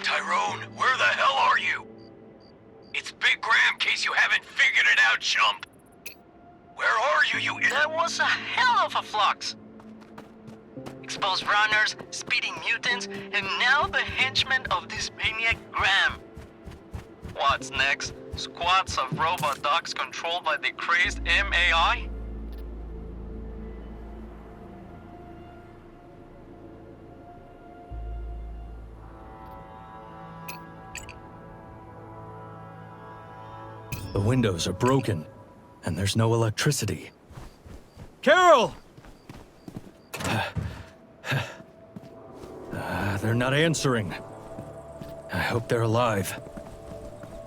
Tyrone, where the hell are you? It's Big Graham, in case you haven't figured it out, chump. Where are you, you... That was a hell of a flux. Exposed runners, speeding mutants, and now the henchmen of this maniac Graham. What's next? Squads of robot dogs controlled by the crazed MAI? The windows are broken, and there's no electricity. Carol! They're not answering. I hope they're alive.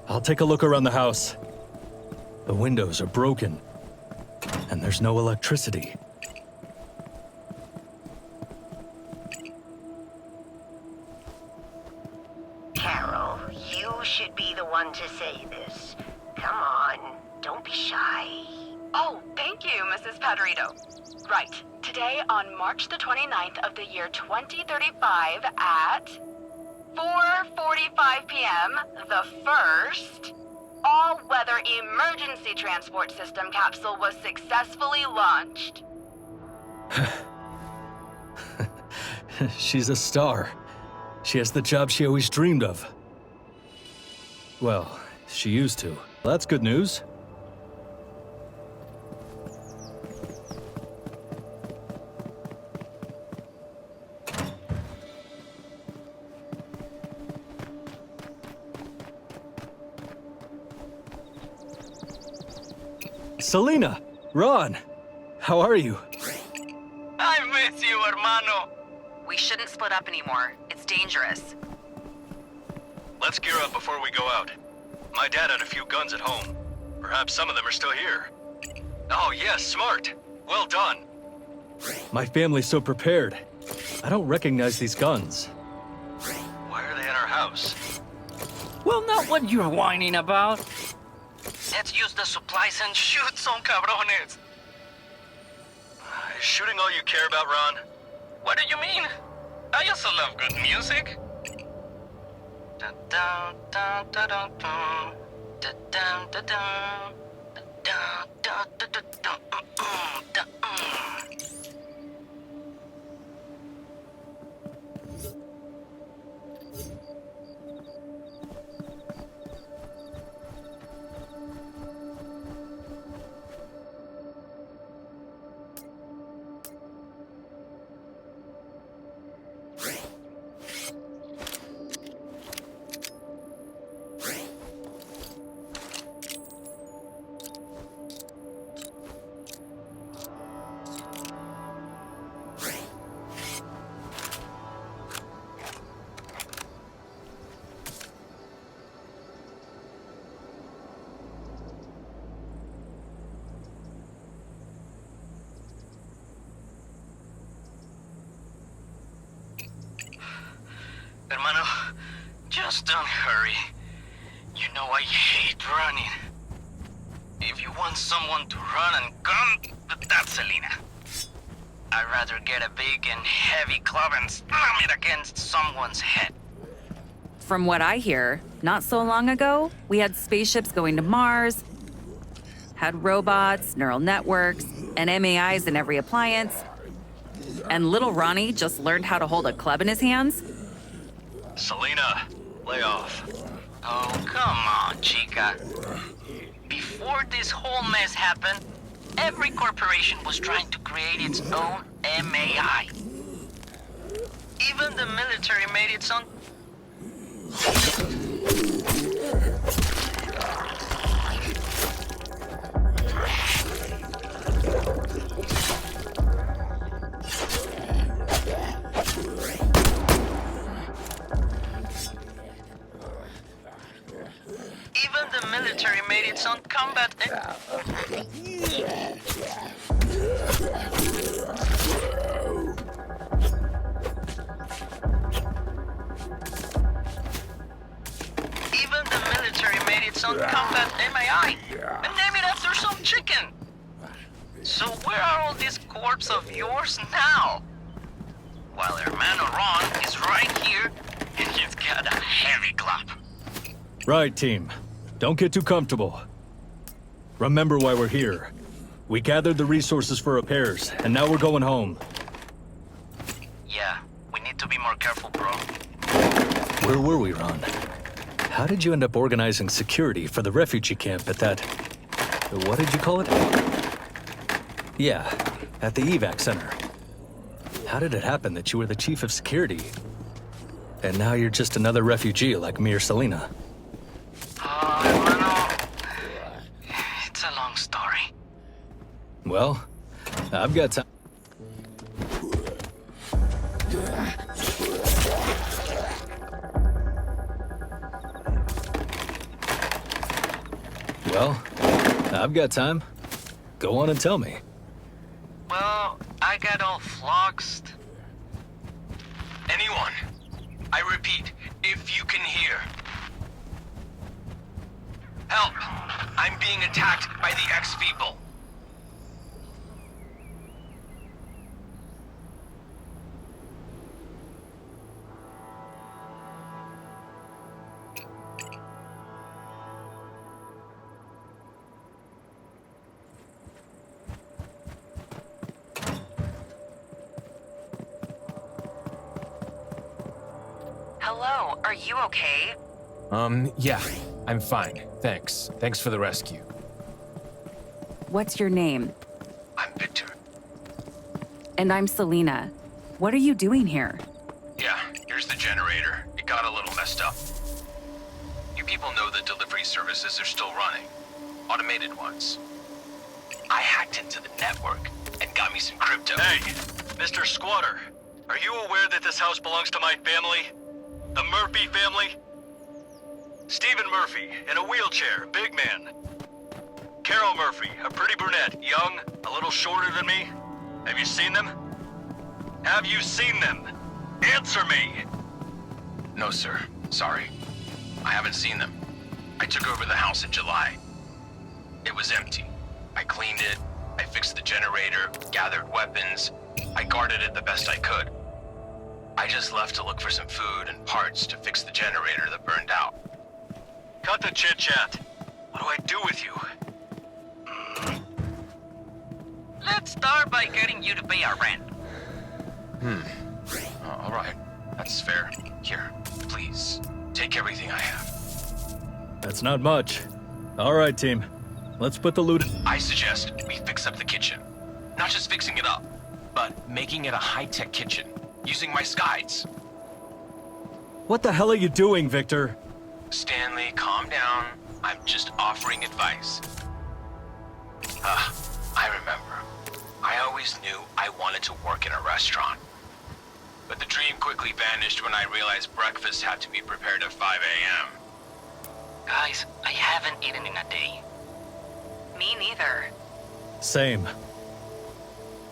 I'll take a look around the house. The windows are broken, and there's no electricity. Carol, you should be the one to say this. Come on, don't be shy. Oh, thank you, Mrs. Padrito. Right, today on March the 29th of the year 2035 at 4:45 p.m., the first all-weather emergency transport system capsule was successfully launched. She's a star. She has the job she always dreamed of. Well, she used to. That's good news. Selena! Ron! How are you? I miss you, hermano. We shouldn't split up anymore. It's dangerous. Let's gear up before we go out. My dad had a few guns at home. Perhaps some of them are still here. Oh, yes, smart. Well done. My family's so prepared. I don't recognize these guns. Why are they in our house? Well, not what you're whining about. Let's use the supplies and shoot some cabrones. Is shooting all you care about, Ron? What do you mean? I also love good music. Dun dun dun dun dun dun dun dun dun dun dun dun dun dun dun. Hermano, just don't hurry. You know I hate running. If you want someone to run and gun, that's Selena. I'd rather get a big and heavy club and slam it against someone's head. From what I hear, not so long ago, we had spaceships going to Mars, had robots, neural networks, and MAIs in every appliance. And little Ronnie just learned how to hold a club in his hands. Selena, lay off. Oh, come on, chica. Before this whole mess happened, every corporation was trying to create its own MAI. Even the military made its own. Even the military made its own combat. Even the military made its own combat MAI and named it after some chicken. So where are all these corpses of yours now? While Hermano Ron is right here, and he's got a heavy club. Right, team. Don't get too comfortable. Remember why we're here. We gathered the resources for repairs, and now we're going home. Yeah, we need to be more careful, bro. Where were we, Ron? How did you end up organizing security for the refugee camp at that... What did you call it? Yeah, at the evac center. How did it happen that you were the chief of security? And now you're just another refugee like me or Selena. Hermano, it's a long story. Well, I've got time. Well, I've got time. Go on and tell me. Well, I got all fluxed. Anyone? I repeat, if you can hear. Help! I'm being attacked by the X-People. Hello, are you okay? Yeah, I'm fine. Thanks. Thanks for the rescue. What's your name? I'm Victor. And I'm Selena. What are you doing here? Yeah, here's the generator. It got a little messed up. You people know the delivery services are still running. Automated ones. I hacked into the network and got me some crypto. Hey, Mr. Squatter. Are you aware that this house belongs to my family? The Murphy family? Stephen Murphy, in a wheelchair, big man. Carol Murphy, a pretty brunette, young, a little shorter than me. Have you seen them? Have you seen them? Answer me! No, sir. Sorry. I haven't seen them. I took over the house in July. It was empty. I cleaned it, I fixed the generator, gathered weapons. I guarded it the best I could. I just left to look for some food and parts to fix the generator that burned out. Cut the chit-chat. What do I do with you? Let's start by getting you to pay our rent. All right. That's fair. Here, please. Take everything I have. That's not much. All right, team. Let's put the loot in. I suggest we fix up the kitchen. Not just fixing it up, but making it a high-tech kitchen, using my skies. What the hell are you doing, Victor? Stanley, calm down. I'm just offering advice. I remember. I always knew I wanted to work in a restaurant. But the dream quickly vanished when I realized breakfast had to be prepared at 5 a.m. Guys, I haven't eaten in a day. Me neither. Same.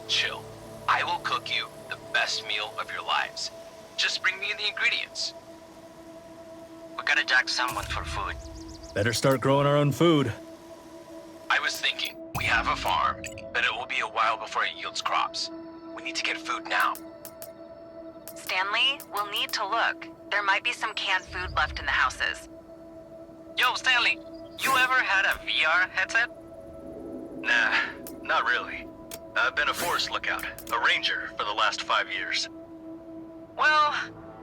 Chill. I will cook you the best meal of your lives. Just bring me the ingredients. We gotta jack someone for food. Better start growing our own food. I was thinking, we have a farm, but it will be a while before it yields crops. We need to get food now. Stanley, we'll need to look. There might be some canned food left in the houses. Yo, Stanley, you ever had a VR headset? Nah, not really. I've been a forest lookout, a ranger for the last 5 years. Well,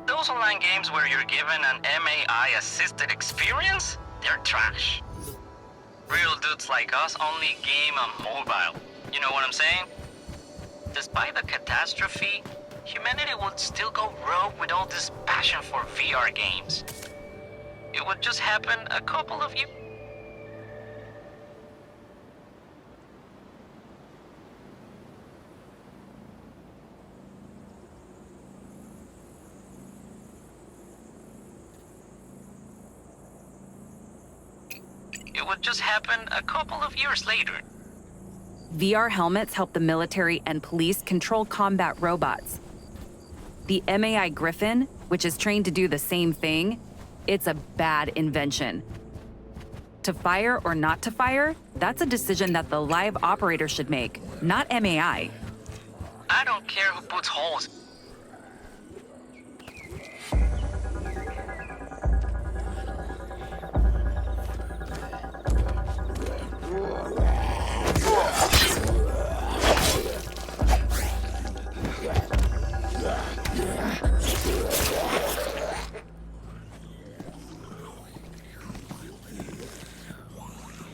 those online games where you're given an MAI-assisted experience, they're trash. Real dudes like us only game on mobile. You know what I'm saying? Despite the catastrophe, humanity would still go rogue with all this passion for VR games. It would just happen a couple of years. It would just happen a couple of years later. VR helmets help the military and police control combat robots. The MAI Griffin, which is trained to do the same thing, it's a bad invention. To fire or not to fire, that's a decision that the live operator should make, not MAI. I don't care who puts holes.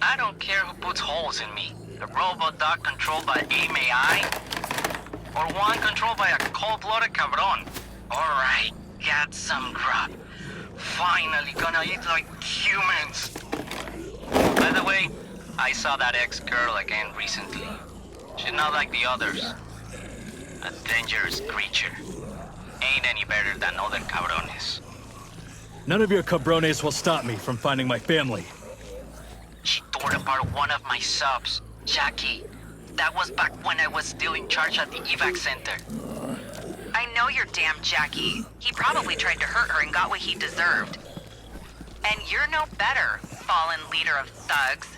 I don't care who puts holes in me. The robot dog controlled by MAI? Or one controlled by a cold-blooded cabron? Alright, got some grub. Finally gonna eat like humans. By the way, I saw that ex-girl again recently. She's not like the others. A dangerous creature. Ain't any better than other cabrones. None of your cabrones will stop me from finding my family. She tore apart one of my subs, Jackie. That was back when I was still in charge at the evac center. I know you're damn Jackie. He probably tried to hurt her and got what he deserved. And you're no better, fallen leader of thugs.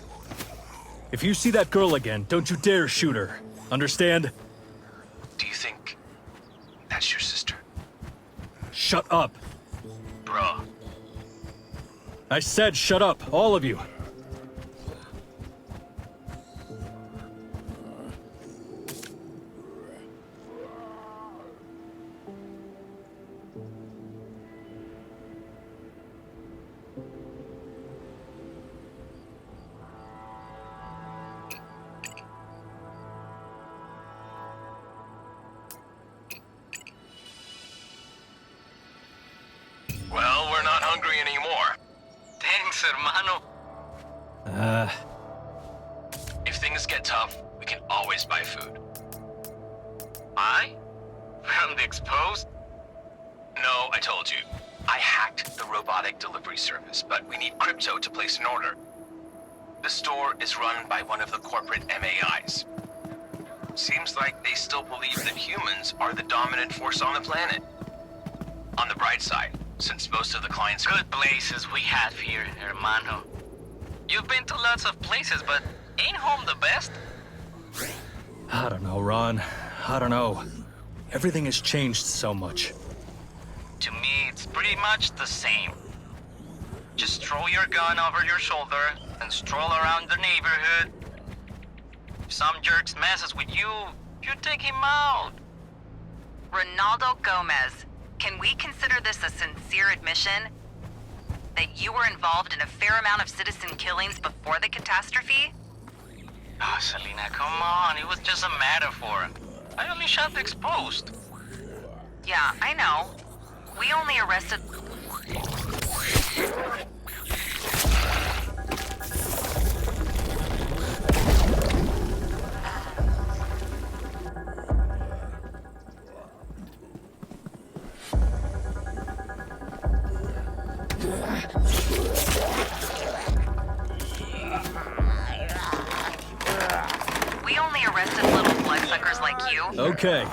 If you see that girl again, don't you dare shoot her. Understand? Do you think that's your sister? Shut up. Bro, I said shut up, all of you. Well, we're not hungry anymore. thanks, hermano. If things get tough, we can always buy food. I? From the exposed? No, I told you. I hacked the robotic delivery service, but we need crypto to place an order. The store is run by one of the corporate MAIs. Seems like they still believe that humans are the dominant force on the planet. On the bright side, since most of the clients... Good places we have here, hermano. You've been to lots of places, but ain't home the best? I don't know, Ron. I don't know. Everything has changed so much. To me, it's pretty much the same. Just throw your gun over your shoulder and stroll around the neighborhood. If some jerks messes with you, you take him out. Ronaldo Gomez, can we consider this a sincere admission? That you were involved in a fair amount of citizen killings before the catastrophe? Oh, Selena, come on. It was just a metaphor. I only shot the exposed. Yeah, I know. We only arrested... We only arrested little bloodsuckers like you. Okay.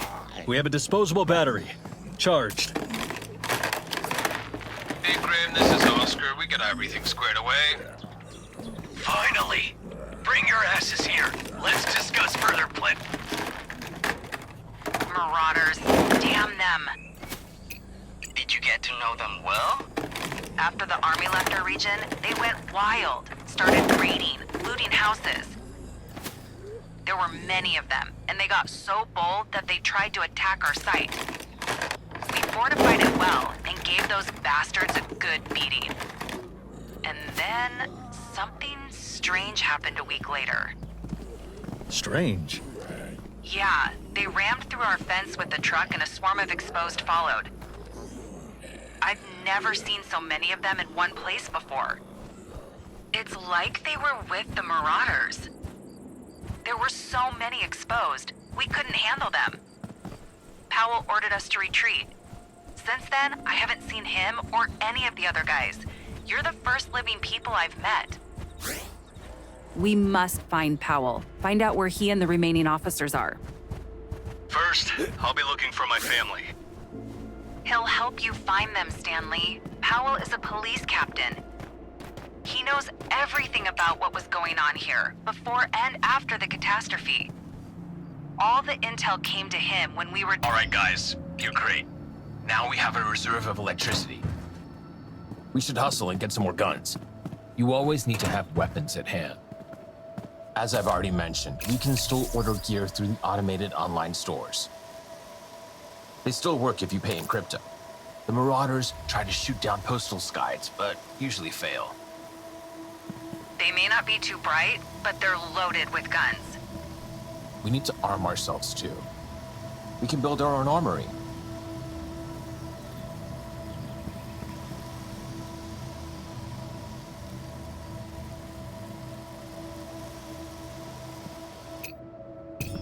We have a disposable battery. Charged. Hey, Grim, this is Oscar. We got everything squared away. Finally! Bring your asses here. Let's discuss further plan. Marauders. Damn them. Did you get to know them well? After the army left our region, they went wild. Started raiding, looting houses. There were many of them, and they got so bold that they tried to attack our site. We fortified it well and gave those bastards a good beating. And then something strange happened a week later. Strange. Yeah, they rammed through our fence with the truck and a swarm of exposed followed. I've never seen so many of them in one place before. It's like they were with the Marauders. There were so many exposed, we couldn't handle them. Powell ordered us to retreat. Since then, I haven't seen him or any of the other guys. You're the first living people I've met. We must find Powell. Find out where he and the remaining officers are. First, I'll be looking for my family. He'll help you find them, Stanley. Powell is a police captain. He knows everything about what was going on here, before and after the catastrophe. All the intel came to him when we were— Alright guys, you're great. Now we have a reserve of electricity. We should hustle and get some more guns. You always need to have weapons at hand. As I've already mentioned, we can still order gear through the automated online stores. They still work if you pay in crypto. The Marauders try to shoot down postal guides, but usually fail. They may not be too bright, but they're loaded with guns. We need to arm ourselves too. We can build our own armory.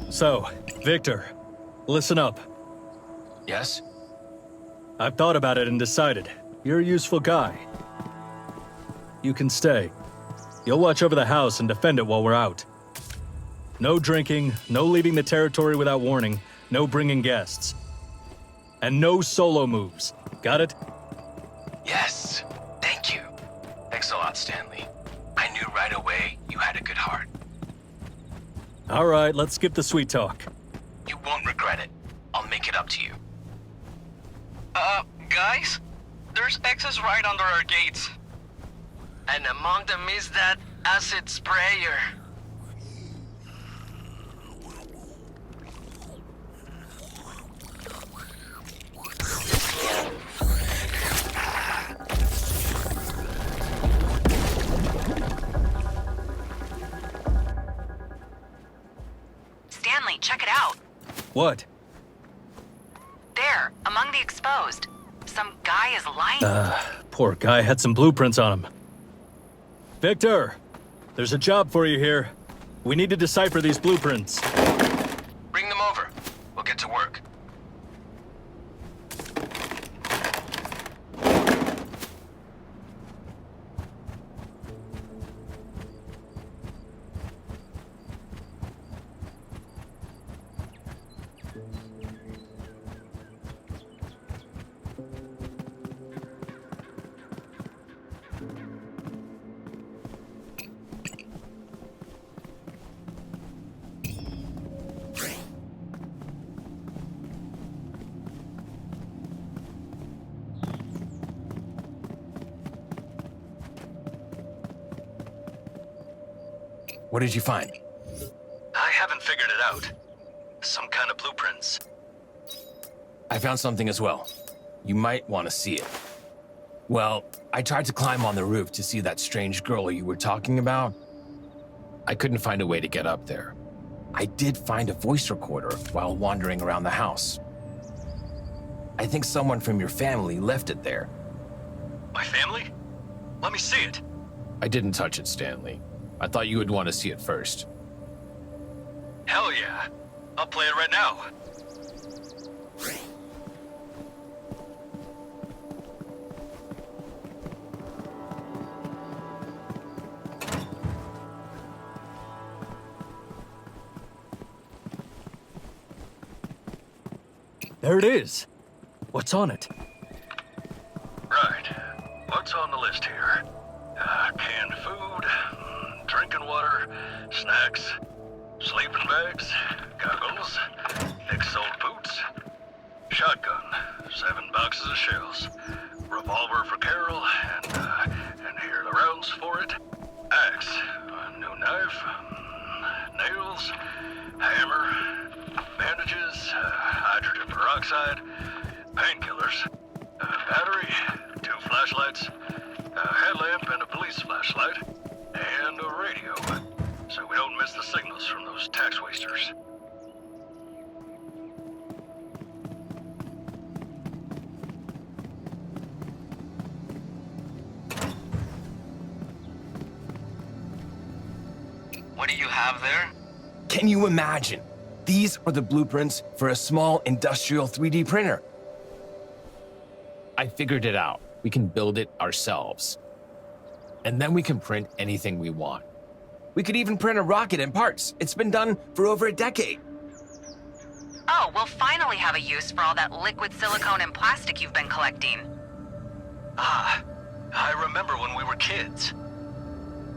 So, Victor, listen up. Yes? I've thought about it and decided. You're a useful guy. You can stay. You'll watch over the house and defend it while we're out. No drinking, no leaving the territory without warning, no bringing guests. And no solo moves. Got it? Yes, thank you. Thanks a lot, Stanley. I knew right away you had a good heart. All right, let's skip the sweet talk. You won't regret it. I'll make it up to you. Guys? There's X's right under our gates. And among them is that acid sprayer. Stanley, check it out. What? There, among the exposed. Some guy is lying. Poor guy had some blueprints on him. Victor, there's a job for you here. We need to decipher these blueprints. Bring them over. We'll get to work. What did you find? I haven't figured it out. Some kind of blueprints. I found something as well. You might want to see it. Well, I tried to climb on the roof to see that strange girl you were talking about. I couldn't find a way to get up there. I did find a voice recorder while wandering around the house. I think someone from your family left it there. My family? Let me see it. I didn't touch it, Stanley. I thought you would want to see it first. Hell yeah. I'll play it right now. There it is. What's on it? Right. What's on the list here? Canned food, drinking water, snacks, sleeping bags, goggles, thick-soled boots, shotgun, 7 boxes of shells, revolver for Carol, and here are the rounds for it, axe, a new knife, nails, hammer, bandages, hydrogen peroxide, painkillers, battery, 2 flashlights, a headlamp and a police flashlight, and a radio, so we don't miss the signals from those tax wasters. What do you have there? Can you imagine? These are the blueprints for a small industrial 3D printer. I figured it out. We can build it ourselves. And then we can print anything we want. We could even print a rocket in parts. It's been done for over a decade. Oh, we'll finally have a use for all that liquid silicone and plastic you've been collecting. Ah, I remember when we were kids.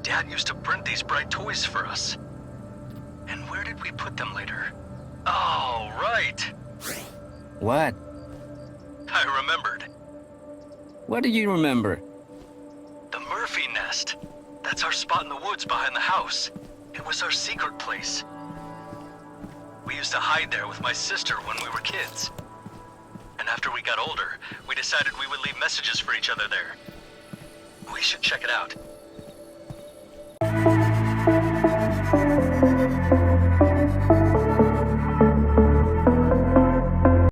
Dad used to print these bright toys for us. And where did we put them later? Oh, right. What? I remembered. What do you remember? The Murphy nest. That's our spot in the woods behind the house. It was our secret place. We used to hide there with my sister when we were kids. And after we got older, we decided we would leave messages for each other there. We should check it out.